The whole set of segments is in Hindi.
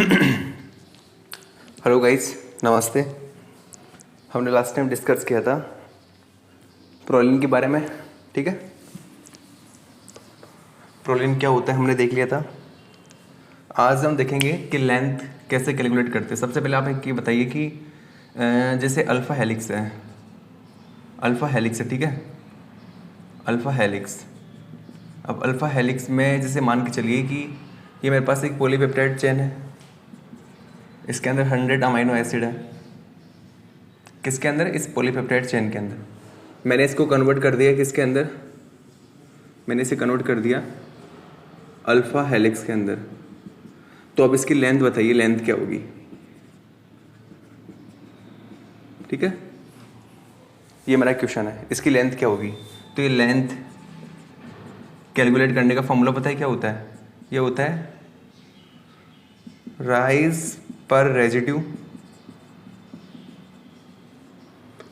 हेलो गाइस, नमस्ते। हमने लास्ट टाइम डिस्कस किया था प्रोलिन के बारे में, ठीक है। प्रोलिन क्या होता है हमने देख लिया था। आज हम देखेंगे कि लेंथ कैसे कैलकुलेट करते हैं। सबसे पहले आप एक ये बताइए कि जैसे अल्फ़ा हेलिक्स है, ठीक है, अल्फ़ा हेलिक्स। अब अल्फ़ा हेलिक्स में जैसे मान के चलिए कि ये मेरे पास एक पॉलीपेप्टाइड चेन है, इसके अंदर 100 अमाइनो एसिड है। किसके अंदर? इस पॉलीपेप्टाइड चेन के अंदर। मैंने इसको कन्वर्ट कर दिया किसके अंदर? मैंने इसे कन्वर्ट कर दिया अल्फ़ा हेलिक्स के अंदर। तो अब इसकी लेंथ बताइए, लेंथ क्या होगी? ठीक है, ये मेरा क्वेश्चन है, इसकी लेंथ क्या होगी? तो ये लेंथ कैलकुलेट करने का फॉर्मूला पता है क्या होता है? ये होता है राइज पर रेजिड्यू।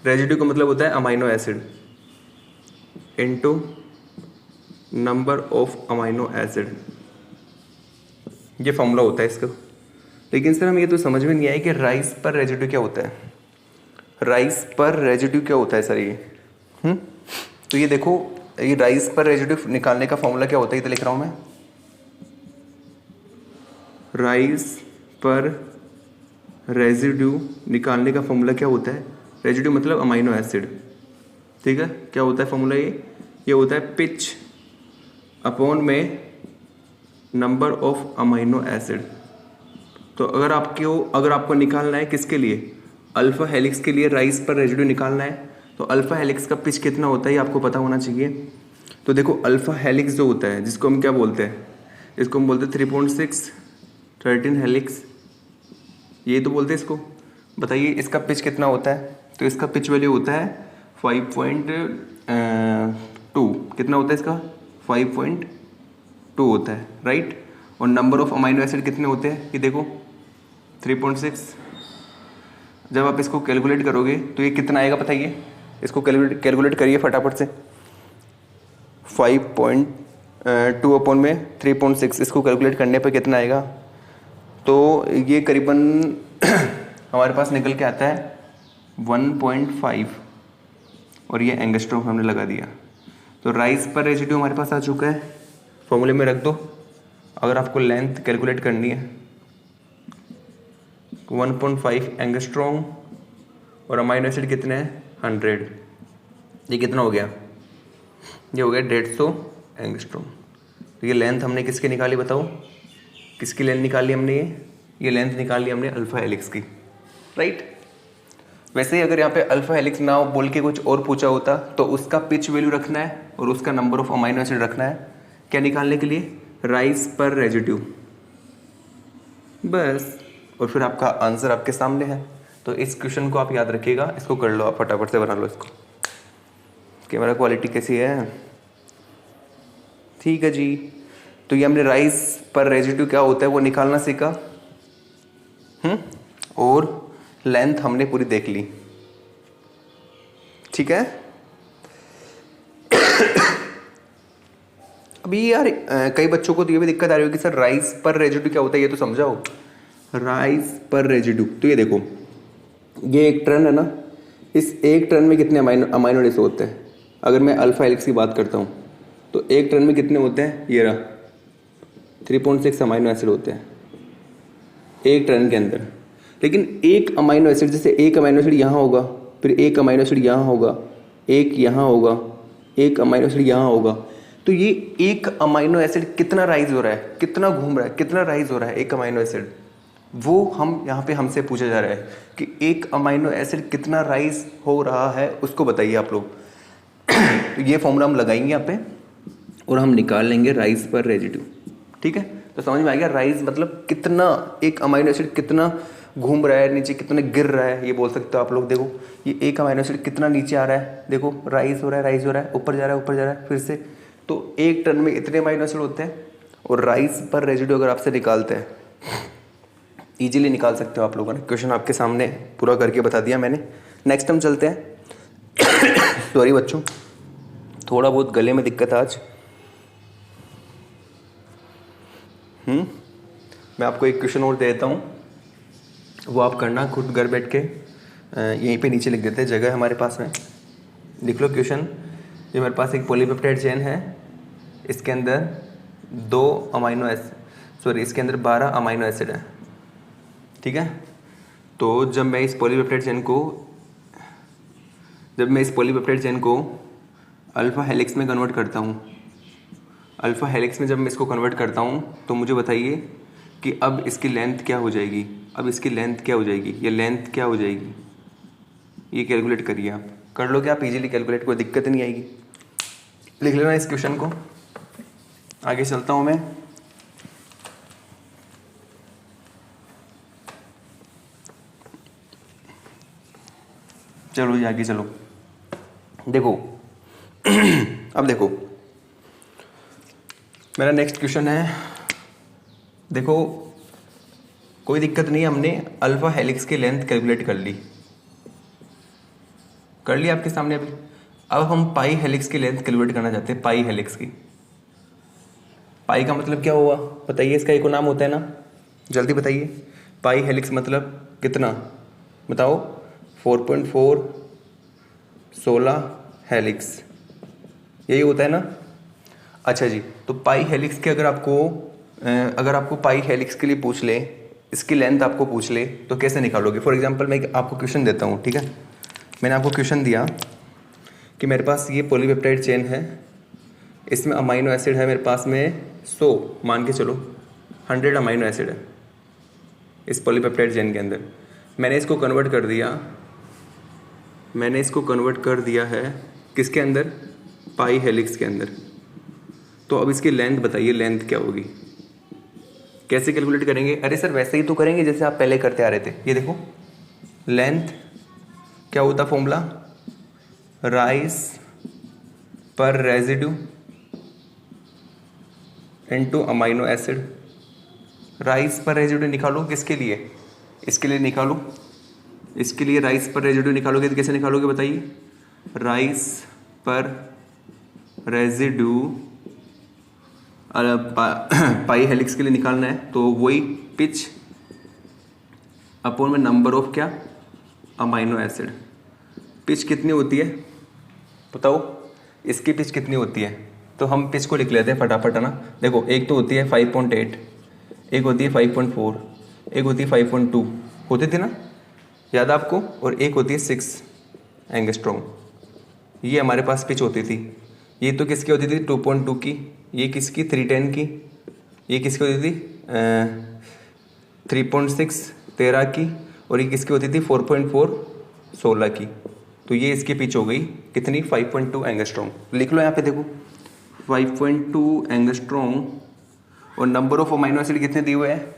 रेजिड्यू का मतलब होता है amino acid into number of amino acid. ये फॉर्मूला होता है इसका। लेकिन सर हम ये तो समझ में नहीं आया कि राइस पर रेजिड्यू क्या होता है। राइस पर रेजिड्यू क्या होता है सर ये? तो ये देखो, ये राइस पर रेजिड्यू निकालने का फॉर्मूला क्या होता है, ये तो लिख रहा हूं मैं। राइस पर रेजिड्यू निकालने का फॉर्मूला क्या होता है? रेजिड्यू मतलब अमाइनो एसिड, ठीक है। क्या होता है फॉर्मूला? ये होता है पिच अपॉन में नंबर ऑफ अमाइनो एसिड। तो अगर आपको निकालना है किसके लिए? अल्फा हेलिक्स के लिए राइस पर रेजिड्यू निकालना है, तो अल्फा हेलिक्स का पिच कितना होता है ये आपको पता होना चाहिए। तो देखो, अल्फा हेलिक्स जो होता है, जिसको हम क्या बोलते हैं? इसको हम बोलते हैं 3.6 13 हेलिक्स, ये तो बोलते हैं इसको। बताइए इसका पिच कितना होता है? तो इसका पिच वैल्यू होता है 5.2। कितना होता है इसका? 5.2 होता है, राइट। और नंबर ऑफ अमाइनो एसिड कितने होते हैं? ये देखो 3.6। जब आप इसको कैलकुलेट करोगे तो ये कितना आएगा बताइए? इसको कैलकुलेट करिए फटाफट से। 5.2 अपॉन में 3.6, इसको कैलकुलेट करने पर कितना आएगा? तो ये करीबन हमारे पास निकल के आता है 1.5, और ये एंगस्ट्रॉम हमने लगा दिया। तो राइस पर रेजिड्यू हमारे पास आ चुका है, फॉर्मूले में रख दो। अगर आपको लेंथ कैलकुलेट करनी है, 1.5 एंगस्ट्रॉम और अमाइनो एसिड कितने हैं? 100। ये कितना हो गया? ये हो गया 150 एंगस्ट्रॉम। तो ये लेंथ हमने किसकी निकाली बताओ? किसकी लेंथ निकाली हमने? ये लेंथ निकाली हमने अल्फा हेलिक्स की, राइट। वैसे ही अगर यहाँ पे अल्फा हेलिक्स ना बोल के कुछ और पूछा होता तो उसका पिच वैल्यू रखना है और उसका नंबर ऑफ अमाइनो एसिड रखना है। क्या निकालने के लिए? राइस पर रेजिड्यू, बस। और फिर आपका आंसर आपके सामने है। तो इस क्वेश्चन को आप याद रखिएगा, इसको कर लो, आप फटाफट से बना लो इसको। कैमरा क्वालिटी कैसी है? ठीक है जी। तो ये हमने राइस पर रेजिड्यू क्या होता है वो निकालना सीखा, और लेंथ हमने पूरी देख ली, ठीक है। अभी यार कई बच्चों को तो ये भी दिक्कत आ रही होगी, सर राइस पर रेजिड्यू क्या होता है ये तो समझाओ। राइस पर रेजिड्यू, तो ये देखो, ये एक टर्न है ना, इस एक टर्न में कितने अमाइनो एसिड होते हैं? अगर मैं अल्फा हेलिक्स की बात करता हूँ तो एक टर्न में कितने होते हैं? ये रहा 3.6 अमाइनो एसिड होते हैं एक टर्न के अंदर। लेकिन एक अमाइनो एसिड, जैसे एक अमाइनो एसिड यहाँ होगा, फिर एक अमाइनो एसिड यहाँ होगा, एक यहाँ होगा, एक अमाइनो एसिड यहाँ होगा, तो ये एक अमाइनो एसिड कितना राइज हो रहा है, कितना घूम रहा है, कितना राइज हो रहा है एक अमाइनो एसिड, वो हम यहाँ पे हमसे पूछा जा रहा है कि एक अमाइनो एसिड कितना राइज हो रहा है, उसको बताइए आप लोग। तो ये फॉर्मूला हम लगाएंगे यहाँ पे और हम निकाल लेंगे राइज पर रेजिड्यू, ठीक है। तो समझ में आ गया, राइज मतलब कितना एक अमाइनो एसिड कितना घूम रहा है नीचे, कितना गिर रहा है, ये बोल सकते हो आप लोग। देखो ये एक अमाइनो एसिड कितना नीचे आ रहा है, देखो राइज हो रहा है, राइज हो रहा है, ऊपर जा रहा है, ऊपर जा रहा है, फिर से। तो एक टन में इतने अमाइनो एसिड होते हैं, और राइज पर रेजिड्यू अगर आपसे निकालते हैं, इजीली निकाल सकते हो आप लोगों ने। क्वेश्चन आपके सामने पूरा करके बता दिया मैंने। नेक्स्ट हम चलते हैं। सॉरी बच्चों, थोड़ा बहुत गले में दिक्कत आज। मैं आपको एक क्वेश्चन और दे देता हूँ, वो आप करना खुद घर बैठ के। यहीं पे नीचे लिख देते हैं, जगह हमारे पास में। लिख लो क्वेश्चन। ये मेरे पास एक पॉलीपेप्टाइड चेन है, इसके अंदर 2 अमाइनो एसिड, सॉरी इसके अंदर 12 अमाइनो एसिड है, ठीक है। तो जब मैं इस पॉलीपेप्टाइड चेन को अल्फ़ा हेलिक्स में कन्वर्ट करता हूँ, अल्फ़ा हेलिक्स में जब मैं इसको कन्वर्ट करता हूँ, तो मुझे बताइए कि अब इसकी लेंथ क्या हो जाएगी, अब इसकी लेंथ क्या हो जाएगी, ये लेंथ क्या हो जाएगी, ये कैलकुलेट करिए। आप कर लोगे, आप इजीली कैलकुलेट, कोई दिक्कत नहीं आएगी। लिख लेना इस क्वेश्चन को। आगे चलता हूँ मैं। चलो जी आगे चलो। देखो अब देखो मेरा नेक्स्ट क्वेश्चन है। देखो कोई दिक्कत नहीं, हमने अल्फ़ा हेलिक्स की लेंथ कैलकुलेट कर ली आपके सामने अभी। अब हम पाई हेलिक्स की लेंथ कैलकुलेट करना चाहते हैं, पाई हेलिक्स की। पाई का मतलब क्या हुआ बताइए, इसका एक नाम होता है ना, जल्दी बताइए। पाई हेलिक्स मतलब कितना बताओ, 4.4 16 हेलिक्स, यही होता है ना। अच्छा जी, तो पाई हेलिक्स के अगर आपको पाई हेलिक्स के लिए पूछ ले, इसकी लेंथ आपको पूछ ले, तो कैसे निकालोगे। फॉर एग्जांपल मैं आपको क्वेश्चन देता हूँ, ठीक है। मैंने आपको क्वेश्चन दिया कि मेरे पास ये पॉलीपेप्टाइड चेन है, इसमें अमाइनो एसिड है मेरे पास में 100, मान के चलो 100 अमाइनो एसिड है इस पॉलीपेप्टाइड चेन के अंदर। मैंने इसको कन्वर्ट कर दिया है किसके अंदर, पाई हेलिक्स के अंदर। तो अब इसकी लेंथ बताइए, लेंथ क्या होगी, कैसे कैलकुलेट करेंगे। अरे सर वैसे ही तो करेंगे जैसे आप पहले करते आ रहे थे। ये देखो लेंथ क्या होता फॉर्मूला, राइस पर residue into amino acid. Rice पर रेजिड्यू निकालो किसके लिए, इसके लिए निकालो, इसके लिए राइस पर रेजिड्यू निकालोगे तो कैसे निकालोगे बताइए। राइस पर रेजिड्यू पाई हेलिक्स के लिए निकालना है, तो वही पिच अपॉन में नंबर ऑफ क्या, अमाइनो एसिड। पिच कितनी होती है बताओ, इसकी पिच कितनी होती है, तो हम पिच को लिख लेते हैं फटाफट, है ना। देखो एक तो होती है 5.8, एक होती है 5.4, एक होती है 5.2, होती थी ना, याद आपको, और एक होती है 6 एंगस्ट्रॉम। ये हमारे पास पिच होती थी। ये तो किसकी होती थी 2.2 की, ये किसकी 310 की, ये किसकी होती थी 3.6 13 की, और ये किसकी होती थी 4.4 16 की। तो ये इसकी पिच हो गई कितनी 5.2 एंगस्ट्रॉम। लिख लो यहाँ पे देखो 5.2 एंगस्ट्रॉम, और नंबर ऑफ अमाइनो एसिड कितने दिए हुए हैं,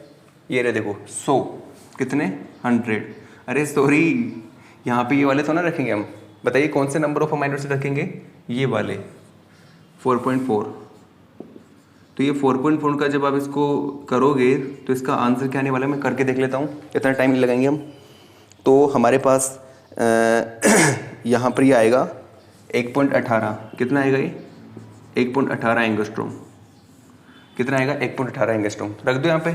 ये रहे देखो 100, कितने 100। अरे सॉरी, यहाँ पे ये वाले तो ना रखेंगे हम, बताइए कौन से नंबर ऑफ अमाइनो एसिड रखेंगे, ये वाले 4.4। तो ये 4.4 का जब आप इसको करोगे तो इसका आंसर क्या आने वाला है, मैं करके देख लेता हूँ, इतना टाइम नहीं लगाएंगे हम। तो हमारे पास यहाँ पर ये आएगा 1.18, कितना आएगा ये 1.18 एंगस्ट्रॉम, कितना आएगा 1.18 एंगस्ट्रॉम, रख दो यहाँ पे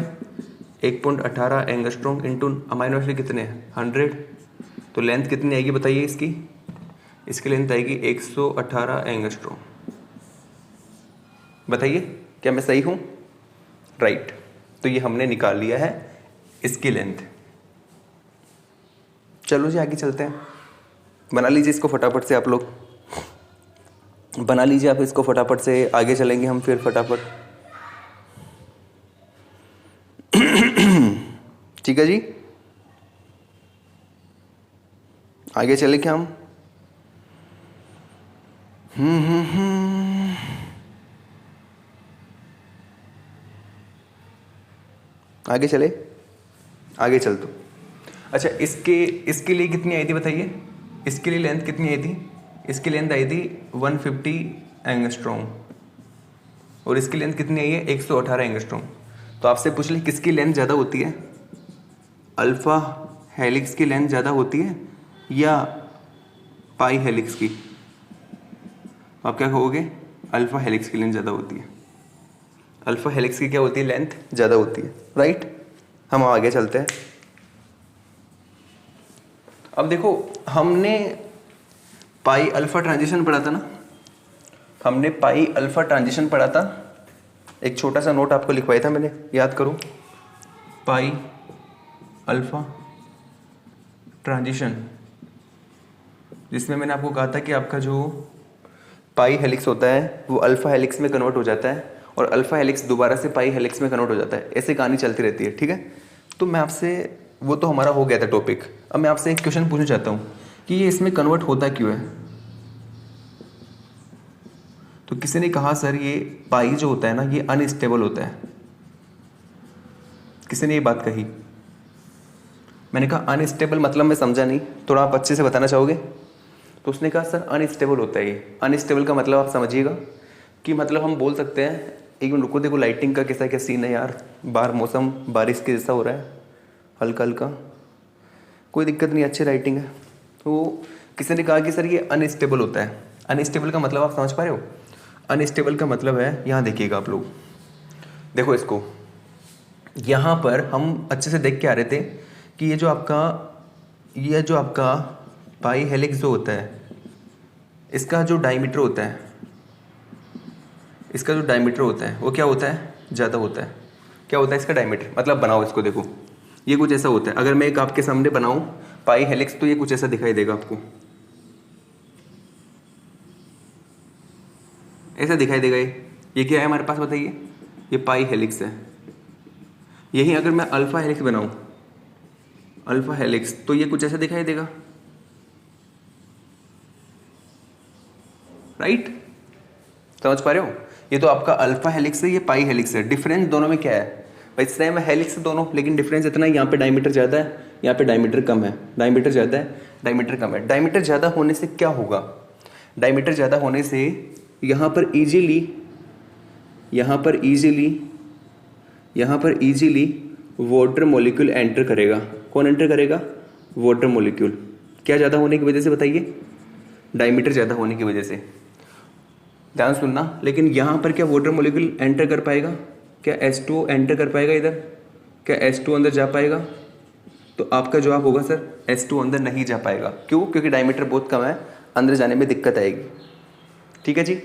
1.18 एंगस्ट्रॉम इंटू अमाइनो एसिड कितने हैं 100। तो लेंथ कितनी आएगी बताइए इसकी, इसकी लेंथ आएगी 118 एंगस्ट्रॉम। बताइए क्या मैं सही हूँ, राइट। तो ये हमने निकाल लिया है इसकी लेंथ। चलो जी आगे चलते हैं, बना लीजिए इसको फटाफट से, आप लोग बना लीजिए आप इसको फटाफट से, आगे चलेंगे हम फिर फटाफट। ठीक है जी, आगे चले क्या हम। आगे चले, आगे चल तो। अच्छा इसके लिए कितनी आई थी बताइए, इसके लिए लेंथ कितनी आई थी, इसकी लेंथ आई थी 150 एंगस्ट्रॉम, और इसकी लेंथ कितनी आई है 118 एंगस्ट्रॉम। तो आपसे पूछ ले किसकी लेंथ ज़्यादा होती है, अल्फ़ा हेलिक्स की लेंथ ज़्यादा होती है या पाई हेलिक्स की। आप क्या कहोगे, अल्फ़ा हेलिक्स की लेंथ ज़्यादा होती है, अल्फ़ा हेलिक्स की क्या होती है लेंथ ज़्यादा होती है, राइट। हम आगे चलते हैं। अब देखो, हमने पाई अल्फा ट्रांजिशन पढ़ा था ना, हमने पाई अल्फा ट्रांजिशन पढ़ा था। एक छोटा सा नोट आपको लिखवाया था मैंने, याद करो। पाई अल्फा ट्रांजिशन, जिसमें मैंने आपको कहा था कि आपका जो पाई हेलिक्स होता है वो अल्फा हेलिक्स में कन्वर्ट हो जाता है और अल्फा हेलिक्स दोबारा से पाई हेलिक्स में कन्वर्ट हो जाता है। ऐसे कहानी चलती रहती है, ठीक है। तो मैं आपसे, वो तो हमारा हो गया था टॉपिक। अब मैं आपसे एक क्वेश्चन पूछना चाहता हूँ कि ये इसमें कन्वर्ट होता क्यों है। तो किसी ने कहा सर ये पाई जो होता है ना ये अनस्टेबल होता है। किसी ने ये बात कही। मैंने कहा अनस्टेबल मतलब मैं समझा नहीं, थोड़ा आप अच्छे से बताना चाहोगे। तो उसने कहा सर अनस्टेबल होता है ये। अनस्टेबल का मतलब आप समझिएगा कि मतलब हम बोल सकते हैं, एक मिनट रुको, देखो लाइटिंग का कैसा क्या सीन है यार, बाहर मौसम बारिश के जैसा हो रहा है हल्का हल्का, कोई दिक्कत नहीं, अच्छी लाइटिंग है। तो किसी ने कहा कि सर ये अनस्टेबल होता है। अनस्टेबल का मतलब आप समझ पा रहे हो। अनस्टेबल का मतलब है, यहाँ देखिएगा आप लोग, देखो इसको, यहाँ पर हम अच्छे से देख के आ रहे थे कि ये जो आपका पाई हेलिक्स जो होता है, इसका जो डायमीटर होता है, इसका जो डायमीटर होता है वो क्या होता है, ज़्यादा होता है। क्या होता है इसका डायमीटर, मतलब बनाओ इसको, देखो ये कुछ ऐसा होता है। अगर मैं एक आपके सामने बनाऊं पाई हेलिक्स तो ये कुछ ऐसा दिखाई देगा आपको, ऐसा दिखाई देगा। ये क्या है हमारे पास बताइए, ये पाई हेलिक्स है। यही अगर मैं अल्फा हेलिक्स बनाऊं, अल्फा हेलिक्स, तो ये कुछ ऐसा दिखाई देगा, राइट। समझ पा रहे हो। ये तो आपका अल्फा हेलिक्स है, ये पाई हेलिक्स है। डिफरेंस दोनों में क्या है भाई, सेम है हेलिक्स दोनों, लेकिन डिफरेंस इतना है, यहाँ पे डायमीटर ज़्यादा है, यहाँ पे डायमीटर कम है। डायमीटर ज़्यादा है, डायमीटर कम है। डायमीटर ज़्यादा होने से क्या होगा, डायमीटर ज़्यादा होने से यहाँ पर इजीली वाटर मॉलिक्यूल एंटर करेगा। कौन एंटर करेगा, वाटर मॉलिक्यूल। क्या ज़्यादा होने की वजह से बताइए, डायमीटर ज़्यादा होने की वजह से। ध्यान सुनना, लेकिन यहाँ पर क्या वाटर मॉलिक्यूल एंटर कर पाएगा, क्या H2O एंटर कर पाएगा इधर, क्या H2O अंदर जा पाएगा। तो आपका जवाब होगा सर H2O अंदर नहीं जा पाएगा। क्यों, क्योंकि डायमीटर बहुत कम है, अंदर जाने में दिक्कत आएगी। ठीक है जी।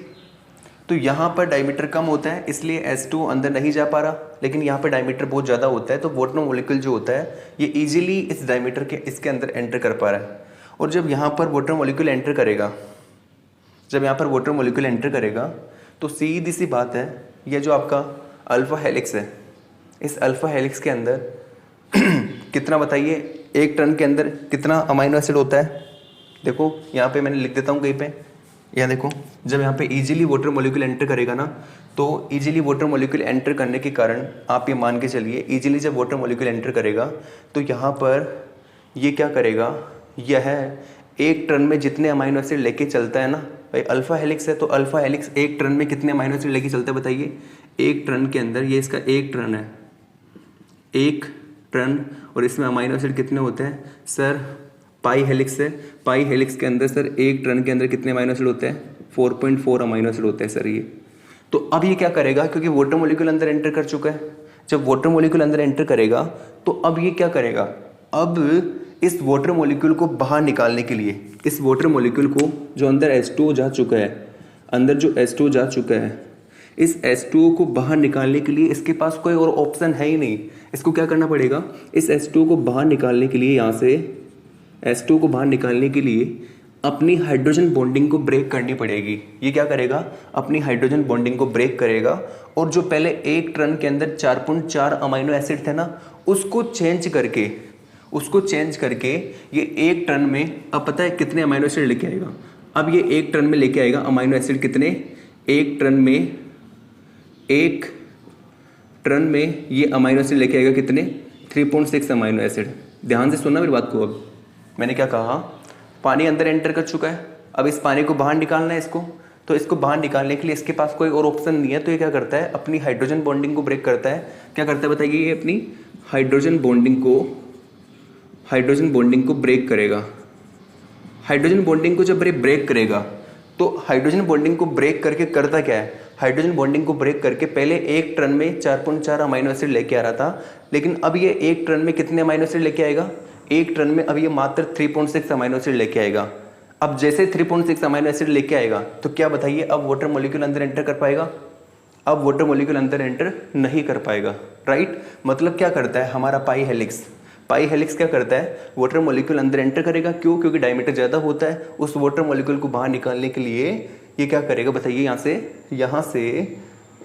तो यहाँ पर डायमीटर कम होता है इसलिए H2O अंदर नहीं जा पा रहा, लेकिन यहाँ पर डायमीटर बहुत ज़्यादा होता है तो वाटर मॉलिक्यूल जो होता है ये इजीली इस डायमीटर के इसके अंदर एंटर कर पा रहा है। और जब यहाँ पर वाटर मॉलिक्यूल एंटर करेगा, तो सीधी सी बात है, ये जो आपका अल्फा हेलिक्स है, इस अल्फा हेलिक्स के अंदर कितना बताइए, एक टर्न के अंदर कितना अमाइनो एसिड होता है। देखो यहाँ पे मैंने लिख देता हूँ कहीं पे, यहाँ देखो, जब यहाँ पे इजीली वाटर मॉलिक्यूल एंटर करेगा ना, तो इजीली वाटर मॉलिक्यूल एंटर करने के कारण आप ये मान के चलिए, इजीली जब वाटर मॉलिक्यूल एंटर करेगा तो यहाँ पर ये क्या करेगा, यह एक टर्न में जितने अमाइनो एसिड लेके चलता है ना भाई, अल्फा हेलिक्स है तो अल्फा हेलिक्स एक टर्न में कितने अमाइनो एसिड लेके चलता है बताइए। एक टर्न के अंदर, ये इसका एक टर्न है, एक टर्न, और इसमें अमाइनो एसिड कितने होते हैं सर, पाई हेलिक्स है, पाई हेलिक्स के अंदर सर एक टर्न के अंदर कितने अमाइनो एसिड होते हैं, 4.4 अमाइनो एसिड होते हैं सर ये। तो अब ये क्या करेगा, क्योंकि वाटर मॉलिक्यूल अंदर एंटर कर चुका है, जब वाटर मॉलिक्यूल अंदर एंटर करेगा तो अब ये क्या करेगा, अब इस वाटर मॉलिक्यूल को बाहर निकालने के लिए, इस वाटर मॉलिक्यूल को जो अंदर H2O जा चुका है, अंदर जो H2O जा चुका है, इस H2O को बाहर निकालने के लिए इसके पास कोई और ऑप्शन है ही नहीं। इसको क्या करना पड़ेगा, इस H2O को बाहर निकालने के लिए, यहाँ से H2O को बाहर निकालने के लिए अपनी हाइड्रोजन बॉन्डिंग को ब्रेक करनी पड़ेगी। ये क्या करेगा, अपनी हाइड्रोजन बॉन्डिंग को ब्रेक करेगा, और जो पहले एक टर्न के अंदर 4.4 अमाइनो एसिड थे ना, उसको चेंज करके ये एक टर्न में, अब पता है कितने अमाइनो एसिड लेके आएगा। अब ये एक टर्न में लेके आएगा अमाइनो एसिड कितने, एक टर्न में ये अमाइनो एसिड लेके आएगा कितने, 3.6 अमाइनो एसिड। ध्यान से सुनना मेरी बात को। अब मैंने क्या कहा, पानी अंदर एंटर कर चुका है, अब इस पानी को बाहर निकालना है इसको, तो इसको बाहर निकालने के लिए इसके पास कोई और ऑप्शन नहीं है, तो ये क्या करता है, अपनी हाइड्रोजन बॉन्डिंग को ब्रेक करता है। क्या करता है बताइए, ये अपनी हाइड्रोजन बॉन्डिंग को ब्रेक करेगा। हाइड्रोजन बॉन्डिंग को जब ब्रेक करेगा, तो हाइड्रोजन बॉन्डिंग को ब्रेक करके करता क्या है, हाइड्रोजन बॉन्डिंग को ब्रेक करके पहले एक टर्न में 4.4 अमाइनो एसिड लेके आ रहा था, लेकिन अब ये एक टर्न में कितने अमाइनो एसिड लेके आएगा? एक टर्न में अब ये मात्र 3.6 अमाइनो एसिड लेके आएगा। अब जैसे 3.6 अमाइनो एसिड लेके आएगा तो क्या बताइए, अब वाटर मॉलिक्यूल अंदर एंटर कर पाएगा? अब वाटर मॉलिक्यूल अंदर एंटर नहीं कर पाएगा, राइट। मतलब क्या करता है हमारा पाई हेलिक्स क्या करता है, वाटर मॉलिक्यूल अंदर एंटर करेगा। क्यों? क्योंकि डायमीटर ज़्यादा होता है। उस वाटर मॉलिक्यूल को बाहर निकालने के लिए ये क्या करेगा बताइए, यहाँ से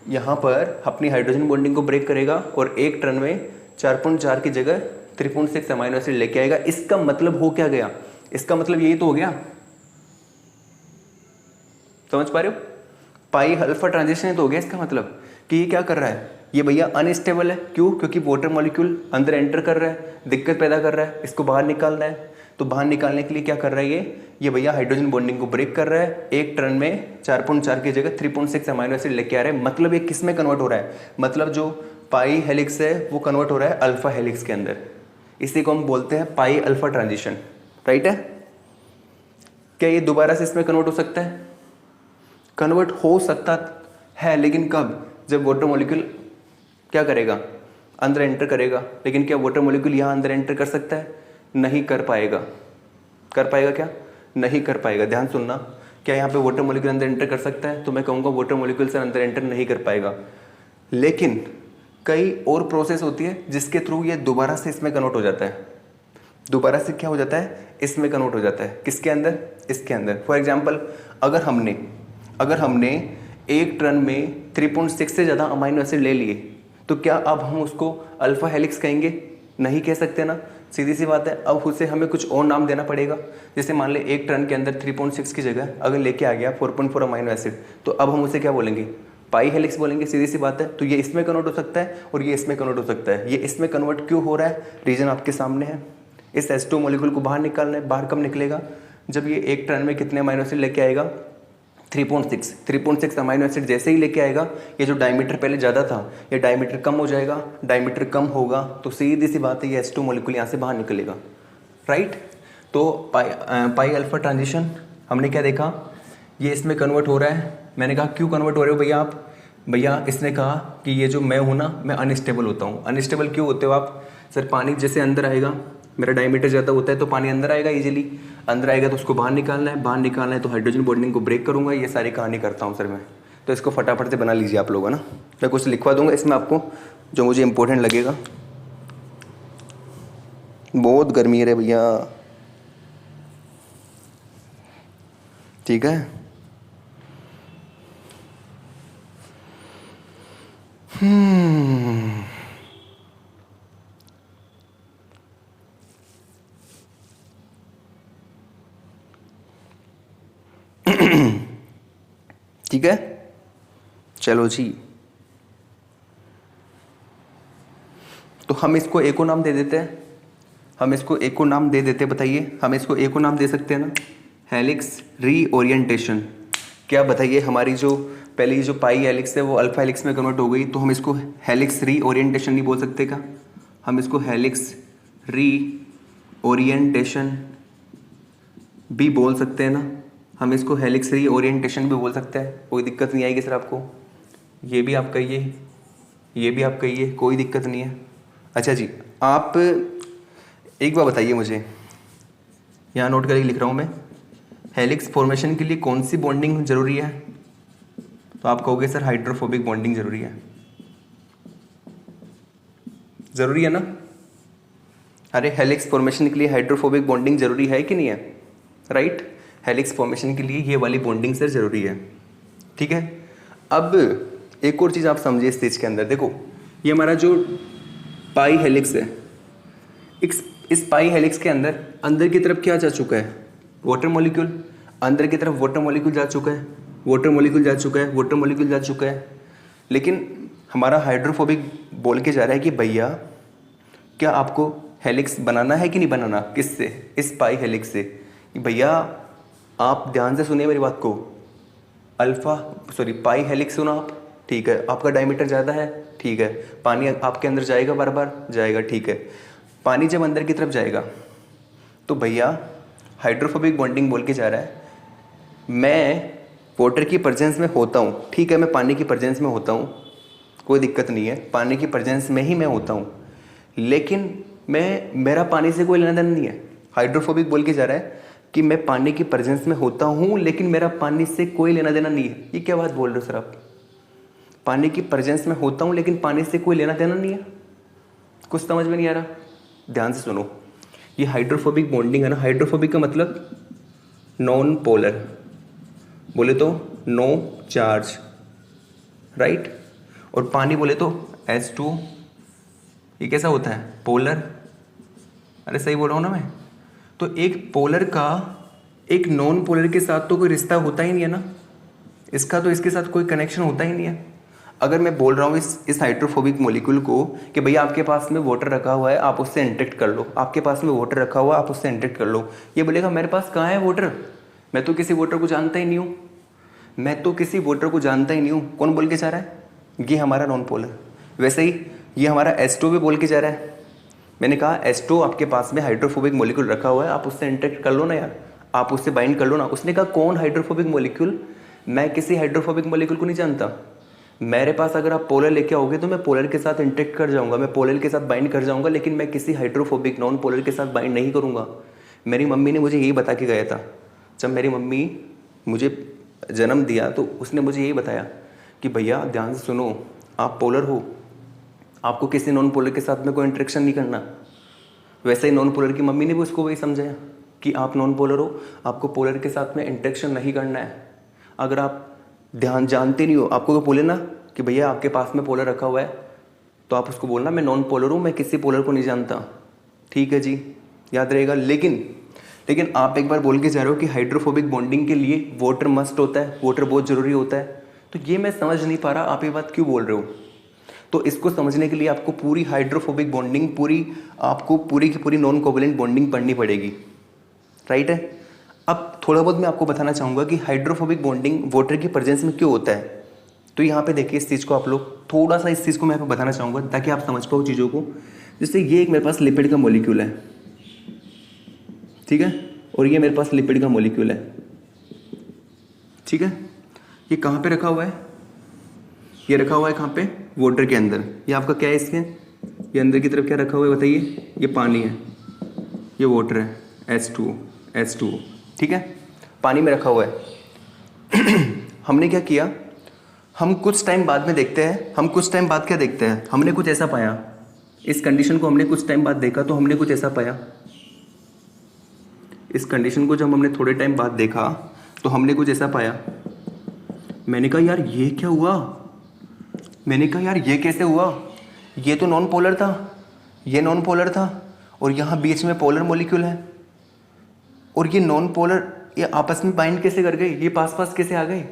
यहाँ पर अपनी हाइड्रोजन बॉन्डिंग को ब्रेक करेगा और एक टर्न में 4.4 की जगह 3.6 अमाइनो एसिड लेके आएगा। इसका मतलब हो क्या गया? इसका मतलब यही तो हो गया, समझ पा रहे हो? पाई अल्फा ट्रांजिशन तो हो गया इसका मतलब कि ये क्या कर रहा है, ये भैया अनस्टेबल है। क्यों? क्योंकि वाटर मॉलिक्यूल अंदर एंटर कर रहा है, दिक्कत पैदा कर रहा है, इसको बाहर निकालना है। तो बाहर निकालने के लिए क्या कर रहा है ये भैया हाइड्रोजन बॉन्डिंग को ब्रेक कर रहा है। एक टर्न में 4.4 की जगह 3.6 अमाइनो एसिड लेके आ रहा है। मतलब ये किस में कन्वर्ट हो रहा है? मतलब जो पाई हेलिक्स है वो कन्वर्ट हो रहा है अल्फा हेलिक्स के अंदर। इसी को हम बोलते हैं पाई अल्फा ट्रांजिशन, राइट है। क्या ये दोबारा से इसमें कन्वर्ट हो सकता है? कन्वर्ट हो सकता है, लेकिन कब? जब वाटर मॉलिक्यूल क्या करेगा, अंदर एंटर करेगा। लेकिन क्या वाटर मॉलिक्यूल यहाँ अंदर एंटर कर सकता है? नहीं कर पाएगा। कर पाएगा क्या? नहीं कर पाएगा। ध्यान सुनना, क्या यहाँ पे वाटर मॉलिक्यूल अंदर एंटर कर सकता है? तो मैं कहूँगा वाटर मॉलिक्यूल से अंदर एंटर नहीं कर पाएगा। लेकिन कई और प्रोसेस होती है जिसके थ्रू ये दोबारा से इसमें कन्वर्ट हो जाता है। दोबारा से क्या हो जाता है? इसमें कन्वर्ट हो जाता है। किसके अंदर? इसके अंदर। फॉर एग्जाम्पल, अगर हमने एक टर्न में 3.6 से ज़्यादा अमाइनो एसिड ले लिए तो क्या अब हम उसको अल्फा हेलिक्स कहेंगे? नहीं कह सकते ना, सीधी सी बात है। अब उसे हमें कुछ और नाम देना पड़ेगा। जैसे मान ले एक टर्न के अंदर 3.6 की जगह अगर लेके आ गया 4.4 अमाइनो एसिड, तो अब हम उसे क्या बोलेंगे? पाई हेलिक्स बोलेंगे, सीधी सी बात है। तो ये इसमें कन्वर्ट हो सकता है और ये इसमें कन्वर्ट हो सकता है। ये इसमें कन्वर्ट क्यों हो रहा है? रीजन आपके सामने है। इस H2 मॉलिक्यूल को बाहर निकालना है। बाहर कब निकलेगा? जब ये एक टर्न में कितने अमाइनो एसिड लेके आएगा? 3.6 अमाइनो एसिड जैसे ही लेके आएगा, ये जो डायमीटर पहले ज़्यादा था ये डायमीटर कम हो जाएगा। डायमीटर कम होगा तो सीधी सी बात है ये H2 मॉलिक्यूल यहाँ से बाहर निकलेगा, राइट। तो पाई अल्फा ट्रांजिशन हमने क्या देखा, ये इसमें कन्वर्ट हो रहा है। मैंने कहा क्यों कन्वर्ट हो रहे हो भैया आप? भैया इसने कहा कि ये जो मैं हूँ ना, मैं अनस्टेबल होता हूँ। अनस्टेबल क्यों होते हो आप? सर पानी जैसे अंदर आएगा, मेरा डायमीटर ज़्यादा होता है तो पानी अंदर आएगा, इजीली अंदर आएगा तो उसको बाहर निकालना है। बाहर निकालना है तो हाइड्रोजन बॉन्डिंग को ब्रेक करूँगा। ये सारी कहानी करता हूँ सर मैं। तो इसको फटाफट से बना लीजिए आप लोग, है ना। मैं कुछ लिखवा दूंगा इसमें आपको जो मुझे इंपॉर्टेंट लगेगा। बहुत गर्मी है भैया, ठीक है। ठीक है, चलो जी। तो हम इसको एको नाम दे देते हैं। बताइए, हम इसको एको नाम दे सकते हैं ना, हेलिक्स रीओरिएंटेशन। क्या बताइए, हमारी जो पहले जो पाई हेलिक्स है वो अल्फा हेलिक्स में कन्वर्ट हो गई, तो हम इसको हेलिक्स रीओरिएंटेशन नहीं बोल सकते क्या? हम इसको हेलिक्स रीओरिएंटेशन भी बोल सकते हैं ना। हम इसको हेलिक्स रीओरिएंटेशन भी बोल सकते हैं, कोई दिक्कत नहीं आएगी सर आपको। ये भी आप कहिए, ये भी आप कहिए, कोई दिक्कत नहीं है। अच्छा जी, आप एक बार बताइए मुझे, यहाँ नोट करके लिख रहा हूँ मैं, हेलिक्स फॉर्मेशन के लिए कौन सी बॉन्डिंग जरूरी है? तो आप कहोगे सर हाइड्रोफोबिक बॉन्डिंग जरूरी है। जरूरी है ना? अरे हेलिक्स फॉर्मेशन के लिए हाइड्रोफोबिक बॉन्डिंग जरूरी है कि नहीं है? राइट, हेलिक्स फॉर्मेशन के लिए ये वाली बॉन्डिंग सर जरूरी है, ठीक है। अब एक और चीज़ आप समझिए इस चीज़ के अंदर, देखो ये हमारा जो पाई हेलिक्स है, इस पाई हेलिक्स के अंदर की तरफ क्या जा चुका है? Water molecule. अंदर की तरफ वाटर मॉलिक्यूल जा चुका है, वाटर मॉलिक्यूल जा चुका है। लेकिन हमारा हाइड्रोफोबिक बोल के जा रहा है कि भैया क्या आपको हेलिक्स बनाना है कि नहीं बनाना? किससे? इस पाई हेलिक्स से। भैया आप ध्यान से सुनिए मेरी बात को, पाई हेलिक्स सुना आप, ठीक है। आपका डायमीटर ज़्यादा है, ठीक है। पानी आपके अंदर जाएगा, बार बार जाएगा, ठीक है। पानी जब अंदर की तरफ जाएगा तो भैया हाइड्रोफोबिक बॉन्डिंग बोल के जा रहा है, मैं वाटर की प्रेजेंस में होता हूँ, ठीक है, मैं पानी की प्रेजेंस में होता हूँ, कोई दिक्कत नहीं है, पानी की प्रेजेंस में ही मैं होता हूँ, लेकिन मेरा पानी से कोई लेना देना नहीं है। हाइड्रोफोबिक बोल के जा रहा है कि मैं पानी की प्रेजेंस में होता हूँ लेकिन मेरा पानी से कोई लेना देना नहीं है। ये क्या बात बोल रहे हो सर आप? पानी की प्रेजेंस में होता हूँ लेकिन पानी से कोई लेना देना नहीं है, कुछ समझ में नहीं आ रहा? ध्यान से सुनो, ये हाइड्रोफोबिक बॉन्डिंग है ना, हाइड्रोफोबिक का मतलब नॉन पोलर, बोले तो नो चार्ज, राइट। और पानी बोले तो H2, ये कैसा होता है? पोलर। अरे सही बोल रहा हूँ ना मैं? तो एक पोलर का एक नॉन पोलर के साथ तो कोई रिश्ता होता ही नहीं है ना, इसका तो इसके साथ कोई कनेक्शन होता ही नहीं है। अगर मैं बोल रहा हूँ इस हाइड्रोफोबिक मॉलिक्यूल को कि भैया आपके पास में वाटर रखा हुआ है, आप उससे इंटरेक्ट कर लो, आपके पास में वाटर रखा हुआ है, आप उससे इंटरेक्ट कर लो, ये बोलेगा मेरे पास कहाँ है वाटर, मैं तो किसी वाटर को जानता ही नहीं हूँ, मैं तो किसी वाटर को जानता ही नहीं हूँ। कौन बोल के जा रहा है? ये हमारा नॉन पोलर। वैसे ही ये हमारा H2 भी बोल के जा रहा है। मैंने कहा H2 आपके पास में हाइड्रोफोबिक मॉलिक्यूल रखा हुआ है, आप उससे इंटरेक्ट कर लो ना यार, आप उससे बाइंड कर लो ना। उसने कहा कौन हाइड्रोफोबिक मॉलिक्यूल? मैं किसी हाइड्रोफोबिक मॉलिक्यूल को नहीं जानता। मेरे पास अगर आप पोलर लेके आओगे तो मैं पोलर के साथ इंटरेक्ट कर जाऊंगा, मैं पोलर के साथ बाइंड कर जाऊंगा, लेकिन मैं किसी हाइड्रोफोबिक नॉन पोलर के साथ बाइंड नहीं करूंगा। मेरी मम्मी ने मुझे यही बता के गया था। जब मेरी मम्मी मुझे जन्म दिया तो उसने मुझे यही बताया कि भैया ध्यान से सुनो, आप पोलर हो, आपको किसी नॉन पोलर के साथ में कोई इंटरेक्शन नहीं करना। वैसे ही नॉन पोलर की मम्मी ने भी उसको वही समझाया कि आप नॉन पोलर हो, आपको पोलर के साथ में इंटरेक्शन नहीं करना है। अगर आप जानते नहीं हो, आपको तो बोले ना कि भैया आपके पास में पोलर रखा हुआ है, तो आप उसको बोलना मैं नॉन पोलर हूँ, मैं किसी पोलर को नहीं जानता। ठीक है जी, याद रहेगा। लेकिन आप एक बार बोल के जा रहे हो कि हाइड्रोफोबिक बॉन्डिंग के लिए वाटर मस्ट होता है, वाटर बहुत ज़रूरी होता है, तो ये मैं समझ नहीं पा रहा आप ये बात क्यों बोल रहे हो। तो इसको समझने के लिए आपको पूरी हाइड्रोफोबिक बॉन्डिंग, आपको पूरी की पूरी नॉन कोवलेंट बॉन्डिंग पढ़नी पड़ेगी, राइट है। अब थोड़ा बहुत मैं आपको बताना चाहूँगा कि हाइड्रोफोबिक बॉन्डिंग वाटर की प्रेजेंस में क्यों होता है। तो यहाँ पे देखिए इस चीज़ को आप लोग थोड़ा सा, इस चीज़ को मैं आपको बताना चाहूँगा ताकि आप समझ पाओ चीज़ों को। जैसे ये एक मेरे पास लिपिड का मॉलिक्यूल है, ठीक है, और ये मेरे पास लिपिड का मॉलिक्यूल है, ठीक है। ये कहाँ पे रखा हुआ है? ये रखा हुआ है कहाँ पे? वाटर के अंदर। ये आपका क्या है इसके? ये अंदर की तरफ क्या रखा हुआ है बताइए? ये पानी है, ये वाटर है, H2O, ठीक है, पानी में रखा हुआ है। हमने क्या किया, हम कुछ टाइम बाद में देखते हैं, हम कुछ टाइम बाद क्या देखते हैं, हमने कुछ ऐसा पाया, इस कंडीशन को हमने कुछ टाइम बाद देखा तो हमने कुछ ऐसा पाया। इस कंडीशन को जब हमने थोड़े टाइम बाद देखा तो हमने कुछ ऐसा पाया। मैंने कहा यार ये क्या हुआ, मैंने कहा यार ये कैसे हुआ, ये तो नॉन पोलर था, ये नॉन पोलर था, और यहाँ बीच में पोलर मॉलिक्यूल है, और ये नॉन पोलर ये आपस में बाइंड कैसे कर गए, ये पास पास कैसे आ गए।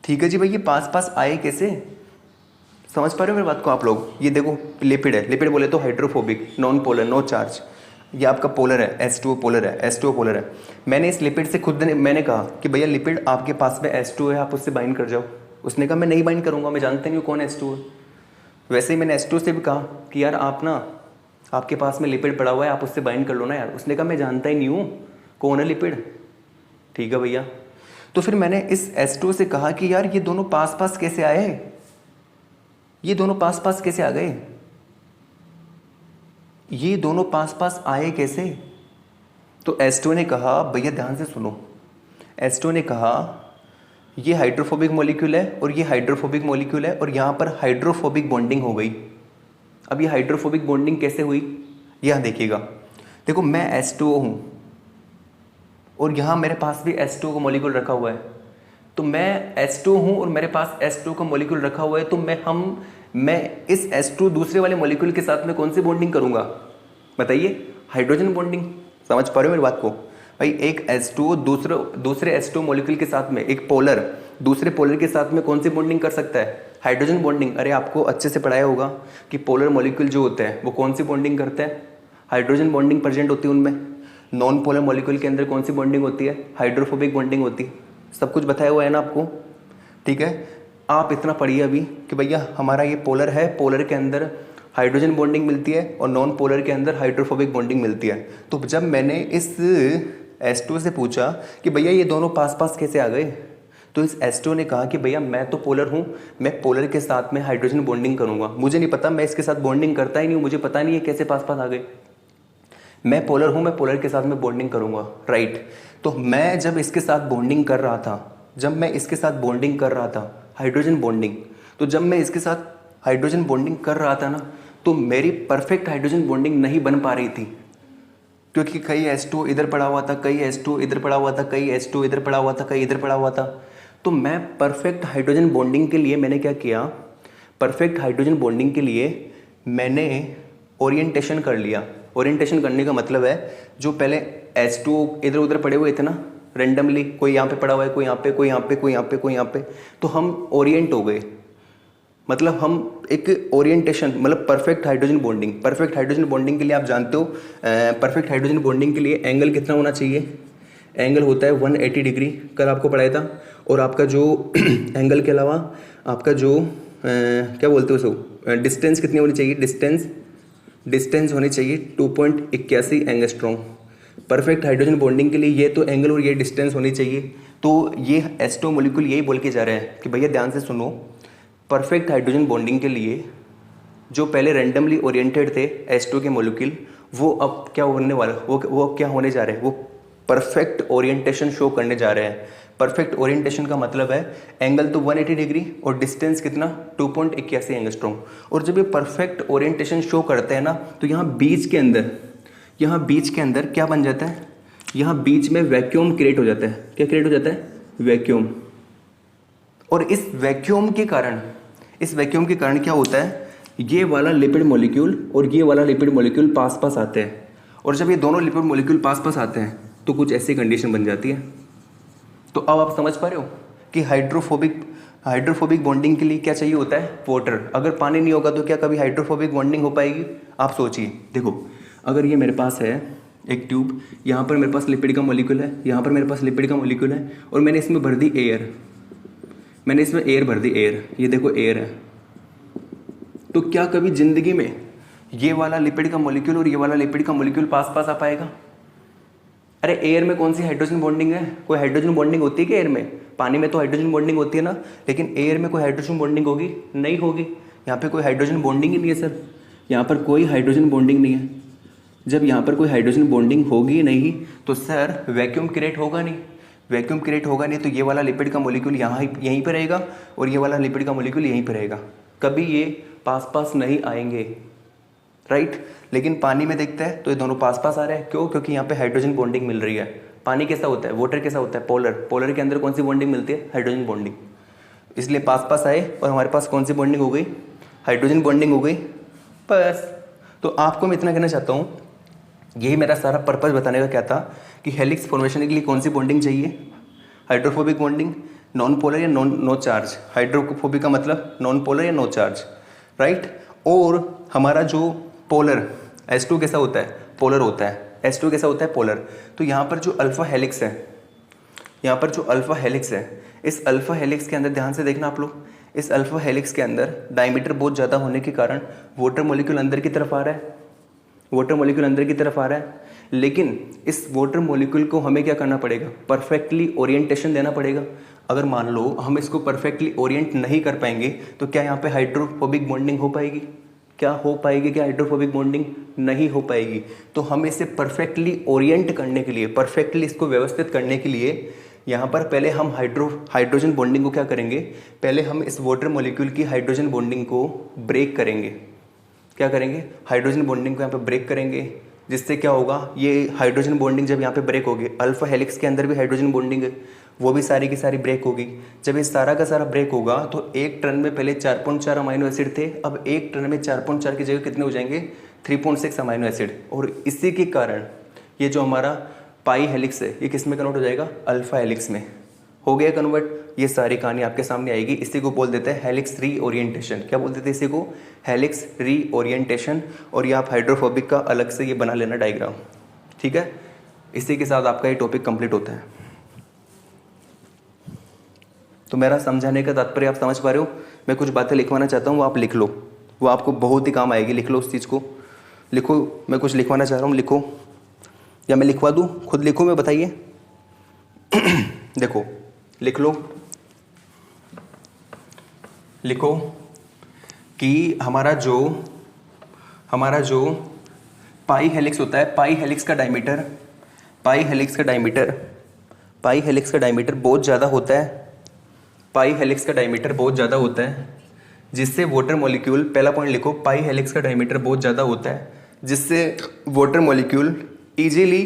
ठीक है जी भाई, ये पास पास आए कैसे, समझ पा रहे हो मेरी बात को आप लोग? ये देखो लिपिड है, लिपिड बोले तो hydrophobic, non polar, no charge. ये आपका पोलर है, H2O पोलर है, H2O पोलर है। मैंने इस लिपिड से मैंने कहा कि भैया लिपिड आपके पास में H2O है, आप उससे बाइंड कर जाओ। उसने कहा मैं नहीं बाइंड करूँगा, मैं जानता नहीं हूँ कौन H2O है। वैसे ही मैंने H2O से भी कहा कि यार आप ना, आपके पास में लिपिड पड़ा हुआ है, आप उससे बाइंड कर लो ना यार। उसने कहा मैं जानता ही नहीं हूँ कौन है लिपिड। ठीक है भैया। तो फिर मैंने इस H2O से कहा कि यार ये दोनों पास पास कैसे आए, ये दोनों पास पास कैसे आ गए, ये दोनों पास पास आए कैसे। तो H2O ने कहा, भैया ध्यान से सुनो, H2O ने कहा ये हाइड्रोफोबिक मॉलिक्यूल है और ये हाइड्रोफोबिक मॉलिक्यूल है, और यहाँ पर हाइड्रोफोबिक बॉन्डिंग हो गई। अब ये हाइड्रोफोबिक बॉन्डिंग कैसे हुई, यहाँ देखिएगा। देखो मैं H2O हूँ और यहाँ मेरे पास भी H2O का मॉलिक्यूल रखा हुआ है। तो मैं H2O हूँ और मेरे पास H2O का मॉलिक्यूल रखा हुआ है, तो मैं इस H2O दूसरे वाले मॉलिक्यूल के साथ में कौन सी बॉन्डिंग करूँगा बताइए? Hydrogen bonding. समझ पा रहे हो मेरी बात को भाई? एक H2O दूसरे H2O मॉलिक्यूल के साथ में, एक पोलर दूसरे पोलर के साथ में कौन सी बॉन्डिंग कर सकता है? Hydrogen bonding. अरे आपको अच्छे से पढ़ाया होगा कि पोलर मॉलिक्यूल जो होते हैं वो कौन सी बॉन्डिंग करते हैं? हाइड्रोजन बॉन्डिंग प्रेजेंट होती है उनमें। नॉन पोलर मॉलिक्यूल के अंदर कौन सी बॉन्डिंग होती है? हाइड्रोफोबिक बॉन्डिंग होती है। सब कुछ बताया हुआ है ना आपको? ठीक है, आप इतना पढ़िए अभी कि भैया हमारा ये पोलर है, पोलर के अंदर हाइड्रोजन बॉन्डिंग मिलती है और नॉन पोलर के अंदर हाइड्रोफोबिक बॉन्डिंग मिलती है। तो जब मैंने इस H2O से पूछा कि भैया ये दोनों पास पास कैसे आ गए, तो इस H2O ने कहा कि भैया मैं तो पोलर हूँ, मैं पोलर के साथ में हाइड्रोजन बॉन्डिंग करूँगा, मुझे नहीं पता, मैं इसके साथ बॉन्डिंग करता ही नहीं हूँ, मुझे पता नहीं है कैसे पास पास आ गए, मैं पोलर हूँ, मैं पोलर के साथ में बॉन्डिंग करूँगा, राइट। तो मैं जब इसके साथ बॉन्डिंग कर रहा था, जब मैं इसके साथ बॉन्डिंग कर रहा था हाइड्रोजन बॉन्डिंग, तो जब मैं इसके साथ हाइड्रोजन बॉन्डिंग कर रहा था ना, तो मेरी परफेक्ट हाइड्रोजन बॉन्डिंग नहीं बन पा रही थी, क्योंकि कई H2O इधर पड़ा हुआ था, कई H2O इधर पड़ा हुआ था, कई H2O इधर पड़ा हुआ था, कई इधर पड़ा हुआ था। तो मैं परफेक्ट हाइड्रोजन बॉन्डिंग के लिए मैंने क्या किया, परफेक्ट हाइड्रोजन बॉन्डिंग के लिए मैंने ओरिएंटेशन कर लिया। ओरिएंटेशन करने का मतलब है जो पहले H2O इधर उधर पड़े हुए थे ना रेंडमली, कोई यहाँ पे पड़ा हुआ है, कोई यहाँ पे, कोई यहाँ पे, कोई यहाँ पे, कोई यहाँ पे, तो हम ओरिएंट हो गए, मतलब हम एक ओरिएंटेशन, मतलब perfect hydrogen bonding. Perfect hydrogen bonding के लिए आप जानते हो परफेक्ट हाइड्रोजन बॉन्डिंग के लिए एंगल कितना होना चाहिए, एंगल होता है 180 डिग्री, कल आपको पढ़ाया था। और आपका जो एंगल के अलावा आपका जो क्या बोलते हो उसको, डिस्टेंस कितनी होनी चाहिए, डिस्टेंस होनी चाहिए 2.81 एंगस्ट्रॉम। परफेक्ट हाइड्रोजन बॉन्डिंग के लिए ये तो एंगल और ये डिस्टेंस होनी चाहिए। तो ये H2O मॉलिक्यूल यही बोल के जा रहे हैं कि भैया ध्यान से सुनो, परफेक्ट हाइड्रोजन बॉन्डिंग के लिए जो पहले रैंडमली ओरिएंटेड थे H2O के मॉलिक्यूल, वो अब क्या होने वाला, वो क्या होने जा रहे हैं, वो परफेक्ट ओरिएंटेशन शो करने जा रहे हैं। परफेक्ट ओरिएंटेशन का मतलब है एंगल तो 180 डिग्री और डिस्टेंस कितना 2.81 एंगस्ट्रॉम। और जब ये परफेक्ट ओरिएंटेशन शो करते हैं ना, तो यहाँ बीच के अंदर क्या बन जाता है, यहाँ बीच में वैक्यूम क्रिएट हो जाता है। क्या क्रिएट हो जाता है, वैक्यूम। और इस वैक्यूम के कारण क्या होता है, ये वाला लिपिड मॉलिक्यूल और ये वाला लिपिड मॉलिक्यूल पास पास आते हैं। और जब ये दोनों लिपिड मॉलिक्यूल पास पास आते हैं तो कुछ ऐसी कंडीशन बन जाती है। तो अब आप समझ पा रहे हो कि हाइड्रोफोबिक बॉन्डिंग के लिए क्या चाहिए होता है, वाटर। अगर पानी नहीं होगा तो क्या कभी हाइड्रोफोबिक बॉन्डिंग हो पाएगी? आप सोचिए, देखो अगर ये मेरे पास है एक ट्यूब, यहाँ पर मेरे पास लिपिड का मॉलिक्यूल है, यहाँ पर मेरे पास लिपिड का मॉलिक्यूल है, और मैंने इसमें भर दी एयर, एयर, ये देखो एयर है। तो क्या कभी जिंदगी में ये वाला लिपिड का मॉलिक्यूल और ये वाला लिपिड का मॉलिक्यूल पास पास आ पाएगा? अरे एयर में कौन सी हाइड्रोजन बॉन्डिंग है? कोई हाइड्रोजन बॉन्डिंग होती है क्या एयर में? पानी में तो हाइड्रोजन बॉन्डिंग होती है ना, लेकिन एयर में कोई हाइड्रोजन बॉन्डिंग होगी? नहीं होगी। यहाँ पे कोई हाइड्रोजन बॉन्डिंग ही नहीं है सर, यहाँ पर कोई हाइड्रोजन बॉन्डिंग नहीं है। जब यहाँ पर कोई हाइड्रोजन बॉन्डिंग होगी नहीं तो सर वैक्यूम क्रिएट होगा नहीं, तो ये वाला लिपिड का मॉलिक्यूल यहीं पर रहेगा और ये वाला लिपिड का मॉलिक्यूल यहीं पर रहेगा, कभी ये पास पास नहीं आएंगे, राइट। लेकिन पानी में देखते हैं तो ये दोनों पास पास आ रहे हैं। क्यों? क्योंकि यहाँ पे हाइड्रोजन बॉन्डिंग मिल रही है। पानी कैसा होता है, वाटर कैसा होता है, पोलर के अंदर कौन सी बॉन्डिंग मिलती है, हाइड्रोजन बॉन्डिंग। इसलिए पास पास आए और हमारे पास कौन सी बॉन्डिंग हो गई, हाइड्रोजन बॉन्डिंग हो गई, बस। तो आपको मैं इतना कहना चाहता हूँ, यही मेरा सारा पर्पज बताने का क्या था कि हेलिक्स फॉर्मेशन के लिए कौन सी बॉन्डिंग चाहिए, हाइड्रोफोबिक बॉन्डिंग, नॉन पोलर या नो चार्ज। हाइड्रोफोबिक का मतलब नॉन पोलर या नो चार्ज, राइट। और हमारा जो पोलर H2 कैसा होता है, पोलर होता है। H2 कैसा होता है, पोलर। तो यहाँ पर जो अल्फा हेलिक्स है, इस अल्फा हेलिक्स के अंदर ध्यान से देखना आप लोग, इस अल्फा हेलिक्स के अंदर डायमीटर बहुत ज़्यादा होने के कारण वाटर मॉलिक्यूल अंदर की तरफ आ रहा है, लेकिन इस वाटर मॉलिक्यूल को हमें क्या करना पड़ेगा, परफेक्टली ओरिएंटेशन देना पड़ेगा। अगर मान लो हम इसको परफेक्टली ओरिएंट नहीं कर पाएंगे तो क्या यहाँ पे हाइड्रोफोबिक बॉन्डिंग हो पाएगी? क्या हाइड्रोफोबिक बॉन्डिंग नहीं हो पाएगी। तो हम इसे परफेक्टली ओरिएंट करने के लिए, परफेक्टली इसको व्यवस्थित करने के लिए यहाँ पर पहले हम हाइड्रोजन बॉन्डिंग को क्या करेंगे, पहले हम इस वाटर मॉलिक्यूल की हाइड्रोजन बॉन्डिंग को ब्रेक करेंगे। क्या करेंगे, हाइड्रोजन बॉन्डिंग को यहाँ पे ब्रेक करेंगे, जिससे क्या होगा, ये हाइड्रोजन बॉन्डिंग जब यहाँ पे ब्रेक होगी, अल्फा हेलिक्स के अंदर भी हाइड्रोजन बॉन्डिंग है, वो भी सारी की सारी ब्रेक होगी। जब ये सारा का सारा ब्रेक होगा तो एक टर्न में पहले 4.4 अमाइनो एसिड थे, अब एक टर्न में 4.4 की जगह कितने हो जाएंगे, 3.6 अमाइनो एसिड। और इसी के कारण ये जो हमारा पाई हेलिक्स है ये किस में कन्वर्ट हो जाएगा, अल्फा हेलिक्स में हो गया कन्वर्ट। ये सारी कहानी आपके सामने आएगी। इसी को बोल देते हैं हेलिक्स रीओरिएंटेशन। क्या बोल देते हैं इसी को, हेलिक्स रीओरिएंटेशन। और ये आप हाइड्रोफोबिक का अलग से ये बना लेना डायग्राम, ठीक है। इसी के साथ आपका ये टॉपिक कंप्लीट होता है। तो मेरा समझाने का तात्पर्य आप समझ पा रहे हो। मैं कुछ बातें लिखवाना चाहता हूँ, वो आप लिख लो, वो आपको बहुत ही काम आएगी। लिख लो उस चीज़ को, लिखो। मैं कुछ लिखवाना चाह रहा हूँ, लिखो, या मैं लिखवा दूँ, खुद लिखो, मैं बताइए। देखो लिख लो, लिखो कि हमारा जो पाई हेलिक्स होता है, पाई हेलिक्स का डायमीटर बहुत ज़्यादा होता है, पाई हेलिक्स का डायमीटर बहुत ज़्यादा होता है, जिससे वाटर मॉलिक्यूल, पहला पॉइंट लिखो, पाई हेलिक्स का डायमीटर बहुत ज़्यादा होता है, जिससे वाटर मॉलिक्यूल इजीली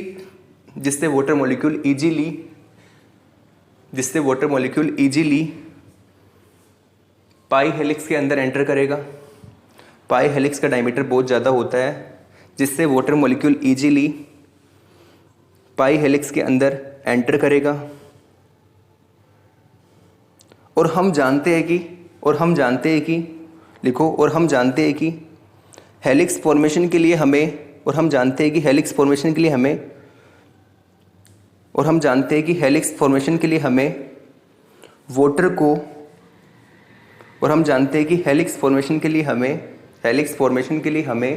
पाई हेलिक्स के अंदर एंटर करेगा। पाई हेलिक्स का डायमीटर बहुत ज़्यादा होता है, जिससे वाटर मॉलिक्यूल इजीली पाई हेलिक्स के अंदर एंटर करेगा। और हम जानते हैं कि हेलिक्स फॉर्मेशन के लिए हमें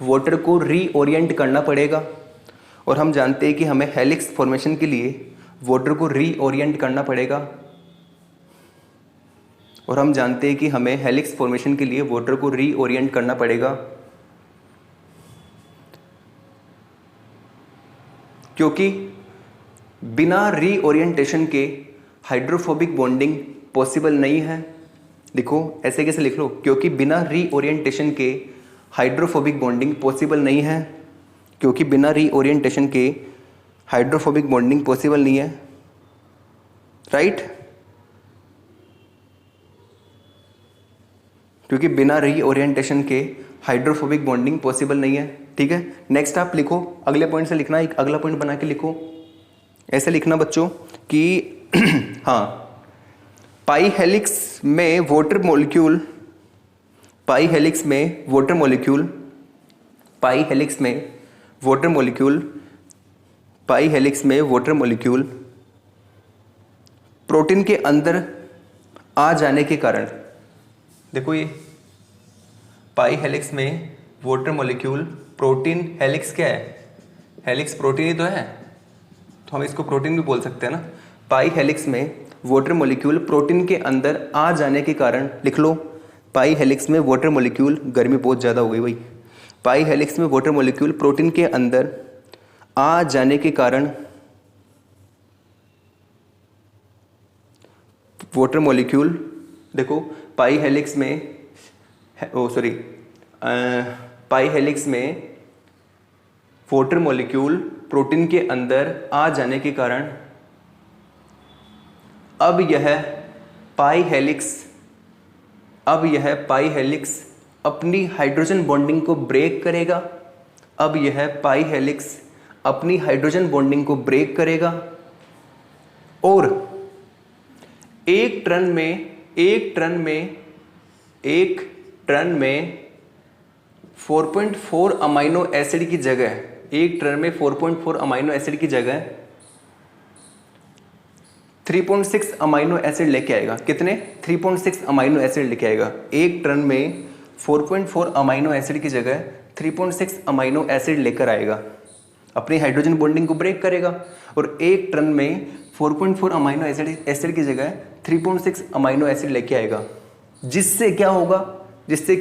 वाटर को रीओरिएंट करना पड़ेगा। और हम जानते हैं कि हमें हेलिक्स फॉर्मेशन के लिए वाटर को रीओरिएंट करना पड़ेगा। क्योंकि बिना रीओरिएंटेशन के हाइड्रोफोबिक बॉन्डिंग पॉसिबल नहीं है। देखो ऐसे कैसे लिख लो, क्योंकि बिना रीओरिएंटेशन के हाइड्रोफोबिक बॉन्डिंग पॉसिबल नहीं है, क्योंकि बिना रीओरिएंटेशन के हाइड्रोफोबिक बॉन्डिंग पॉसिबल नहीं है, राइट। क्योंकि बिना रीओरिएंटेशन के हाइड्रोफोबिक बॉन्डिंग पॉसिबल नहीं है, ठीक है। नेक्स्ट आप लिखो, अगले पॉइंट से लिखना, एक अगला पॉइंट बना के लिखो। ऐसे लिखना बच्चों कि हाँ, पाई हेलिक्स में वाटर मॉलिक्यूल प्रोटीन के अंदर आ जाने के कारण, देखो ये पाई हेलिक्स में वाटर मॉलिक्यूल, प्रोटीन हेलिक्स क्या है, हेलिक्स प्रोटीन ही तो है, तो हम इसको प्रोटीन भी बोल सकते हैं ना। पाई हेलिक्स में वाटर मॉलिक्यूल प्रोटीन के अंदर आ जाने के कारण, लिख लो, पाई हेलिक्स में वाटर मॉलिक्यूल, गर्मी बहुत ज़्यादा हो गई भाई, पाई हेलिक्स में वाटर मॉलिक्यूल प्रोटीन के अंदर आ जाने के कारण वाटर मॉलिक्यूल, देखो पाई हेलिक्स में वाटर मॉलिक्यूल प्रोटीन के अंदर आ जाने के कारण अब यह पाई हेलिक्स अपनी हाइड्रोजन बॉन्डिंग को ब्रेक करेगा। और एक टर्न में 4.4 अमाइनो एसिड की जगह 3.6 अमाइनो एसिड लेके आएगा। कितने? 3.6 अमाइनो एसिड लेके आएगा। एक टर्न में 4.4 अमाइनो एसिड की जगह 3.6 अमाइनो एसिड लेकर आएगा, अपनी हाइड्रोजन बॉन्डिंग को ब्रेक करेगा। और एक टर्न में 4.4 अमाइनो एसिड की जगह 3.6 अमाइनो एसिड लेके आएगा, जिससे क्या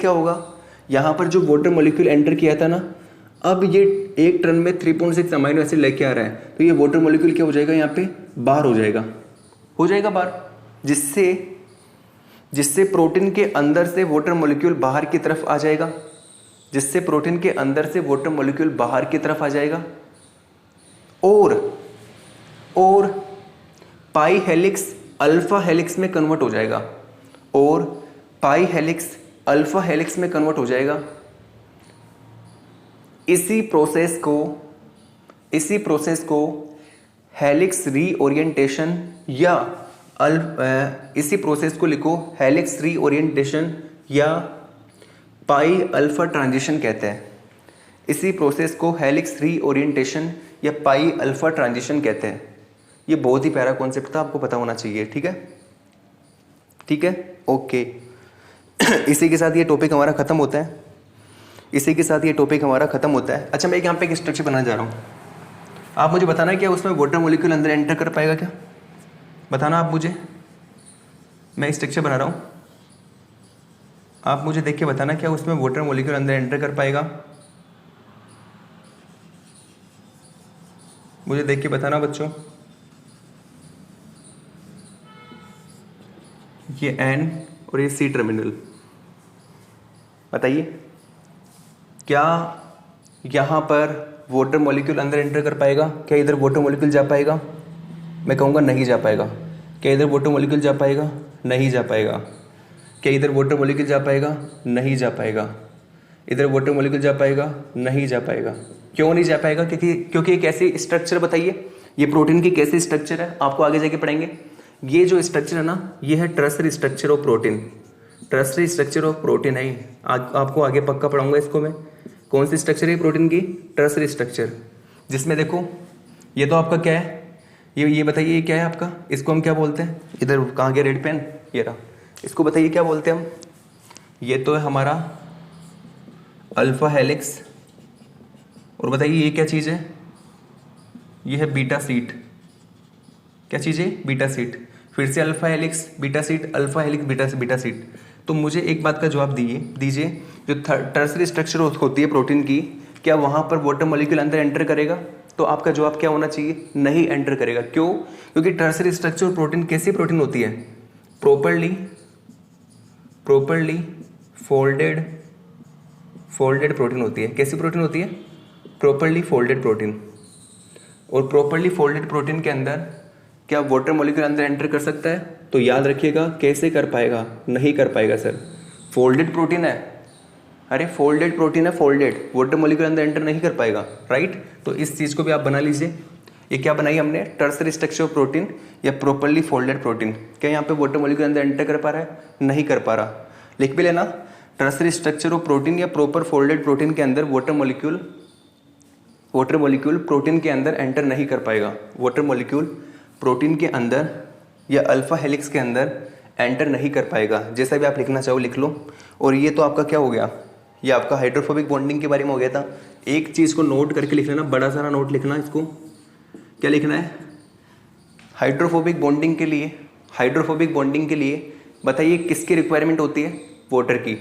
होगा, यहाँ पर जो वाटर मॉलिक्यूल एंटर किया था ना, अब ये एक टर्न में 3.6 अमाइनो एसिड लेके आ रहा है, तो ये वाटर मॉलिक्यूल क्या हो जाएगा, यहाँ पे बाहर हो जाएगा बाहर, जिससे प्रोटीन के अंदर से वाटर मॉलिक्यूल बाहर की तरफ आ जाएगा। और पाई हेलिक्स अल्फा हेलिक्स में कन्वर्ट हो जाएगा। इसी प्रोसेस को हेलिक्स रीओरिएंटेशन या इसी प्रोसेस को लिखो हेलिक्स रीओरिएंटेशन या पाई अल्फा ट्रांजिशन कहते हैं। इसी प्रोसेस को हेलिक्स रीओरिएंटेशन या पाई अल्फा ट्रांजिशन कहते हैं। ये बहुत ही प्यारा कॉन्सेप्ट था, आपको पता होना चाहिए, ठीक है, ओके। इसी के साथ ये टॉपिक हमारा खत्म होता है। अच्छा, मैं यहाँ पे एक स्ट्रक्चर बनाने जा रहा हूँ, आप मुझे बताना क्या उसमें वाटर मॉलिक्यूल अंदर एंटर कर पाएगा क्या, बताना आप मुझे। मैं स्ट्रक्चर बना रहा हूँ, आप मुझे देख के बताना क्या उसमें वाटर मॉलिक्यूल अंदर एंटर कर पाएगा? मुझे देख के बताना बच्चों। ये N और ये C टर्मिनल, बताइए क्या यहाँ पर वाटर मॉलिक्यूल अंदर एंटर कर पाएगा? क्या इधर वाटर मॉलिक्यूल जा पाएगा? मैं कहूँगा नहीं जा पाएगा। क्या इधर वाटर मॉलिक्यूल जा पाएगा? नहीं जा पाएगा। क्या इधर वाटर मॉलिक्यूल जा पाएगा? नहीं जा पाएगा। इधर वाटर मॉलिक्यूल जा पाएगा? नहीं जा पाएगा। क्यों नहीं जा पाएगा? क्योंकि एक ऐसी स्ट्रक्चर, बताइए ये प्रोटीन की कैसी स्ट्रक्चर है, आपको आगे जाके पढ़ेंगे। ये जो स्ट्रक्चर है ना, ये है tertiary structure of protein. Tertiary structure of protein है। आपको आगे पक्का पढ़ाऊंगा इसको मैं। कौन सी स्ट्रक्चर है प्रोटीन की? Tertiary structure. जिसमें देखो ये तो आपका क्या है, ये बताइए ये क्या है आपका? इसको हम क्या बोलते हैं? इधर कहाँ गया रेड पेन? ये रहा। इसको बताइए क्या बोलते हैं हम? ये तो है हमारा अल्फा हेलिक्स। और बताइए ये क्या चीज़ है? ये है बीटा सीट। क्या चीज़ है? Beta sheet. फिर से alpha helix beta sheet, alpha helix beta sheet. तो मुझे एक बात का जवाब दीजिए, जो टर्सरी स्ट्रक्चर होती है प्रोटीन की, क्या वहाँ पर वाटर मॉलिक्यूल अंदर एंटर करेगा? तो आपका जवाब क्या होना चाहिए? नहीं एंटर करेगा। क्यों? क्योंकि टर्सरी स्ट्रक्चर प्रोटीन कैसी प्रोटीन होती है? प्रॉपर्ली फोल्डेड प्रोटीन होती है। कैसी प्रोटीन होती है? Properly folded protein. और प्रॉपर्ली फोल्डेड प्रोटीन के अंदर क्या वाटर मॉलिक्यूल अंदर एंटर कर सकता है? तो याद रखिएगा, कैसे कर पाएगा? नहीं कर पाएगा सर। फोल्डेड प्रोटीन है, अरे फोल्डेड प्रोटीन है, फोल्डेड, वाटर मॉलिक्यूल अंदर एंटर नहीं कर पाएगा, राइट। तो इस चीज़ को भी आप बना लीजिए। ये क्या बनाई हमने? टर्सरी स्ट्रक्चर ऑफ प्रोटीन या प्रॉपर्ली फोल्डेड प्रोटीन। क्या यहाँ पे वाटर मॉलिक्यूल अंदर एंटर कर पा रहा है? नहीं कर पा रहा। लिख भी लेना, टर्सरी स्ट्रक्चर ऑफ प्रोटीन या प्रॉपर फोल्डेड प्रोटीन के अंदर वाटर मॉलिक्यूल प्रोटीन के अंदर एंटर नहीं कर पाएगा। वाटर मॉलिक्यूल प्रोटीन के अंदर या अल्फा हेलिक्स के अंदर एंटर नहीं कर पाएगा। जैसा भी आप लिखना चाहो लिख लो। और ये तो आपका क्या हो गया? ये आपका हाइड्रोफोबिक बॉन्डिंग के बारे में हो गया था। एक चीज़ को नोट करके लिख लेना, बड़ा सारा नोट लिखना। इसको क्या लिखना है? हाइड्रोफोबिक बॉन्डिंग के लिए बताइए किसकी रिक्वायरमेंट होती है? वाटर की।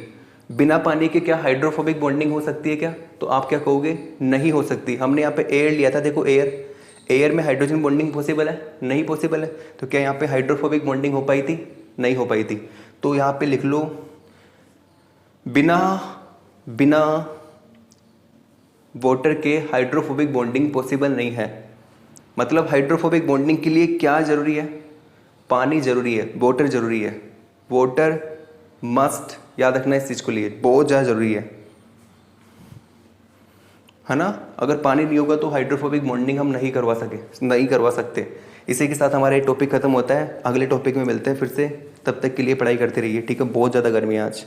बिना पानी के क्या हाइड्रोफोबिक बॉन्डिंग हो सकती है क्या? तो आप क्या कहोगे? नहीं हो सकती। हमने यहाँ पे एयर लिया था, देखो एयर में हाइड्रोजन बॉन्डिंग पॉसिबल है? नहीं पॉसिबल है। तो क्या यहाँ पे हाइड्रोफोबिक बॉन्डिंग हो पाई थी? नहीं हो पाई थी। तो यहाँ पे लिख लो, बिना वाटर के हाइड्रोफोबिक बॉन्डिंग पॉसिबल नहीं है। मतलब हाइड्रोफोबिक बॉन्डिंग के लिए क्या जरूरी है? पानी जरूरी है, वाटर जरूरी है। वाटर मस्ट, याद रखना इस चीज़ को लिए, बहुत ज़्यादा जरूरी है ना। अगर पानी नहीं होगा तो हाइड्रोफोबिक बॉन्डिंग हम नहीं करवा सकते। इसी के साथ हमारा ये टॉपिक खत्म होता है। अगले टॉपिक में मिलते हैं फिर से। तब तक के लिए पढ़ाई करते रहिए, ठीक है। बहुत ज़्यादा गर्मी है आज।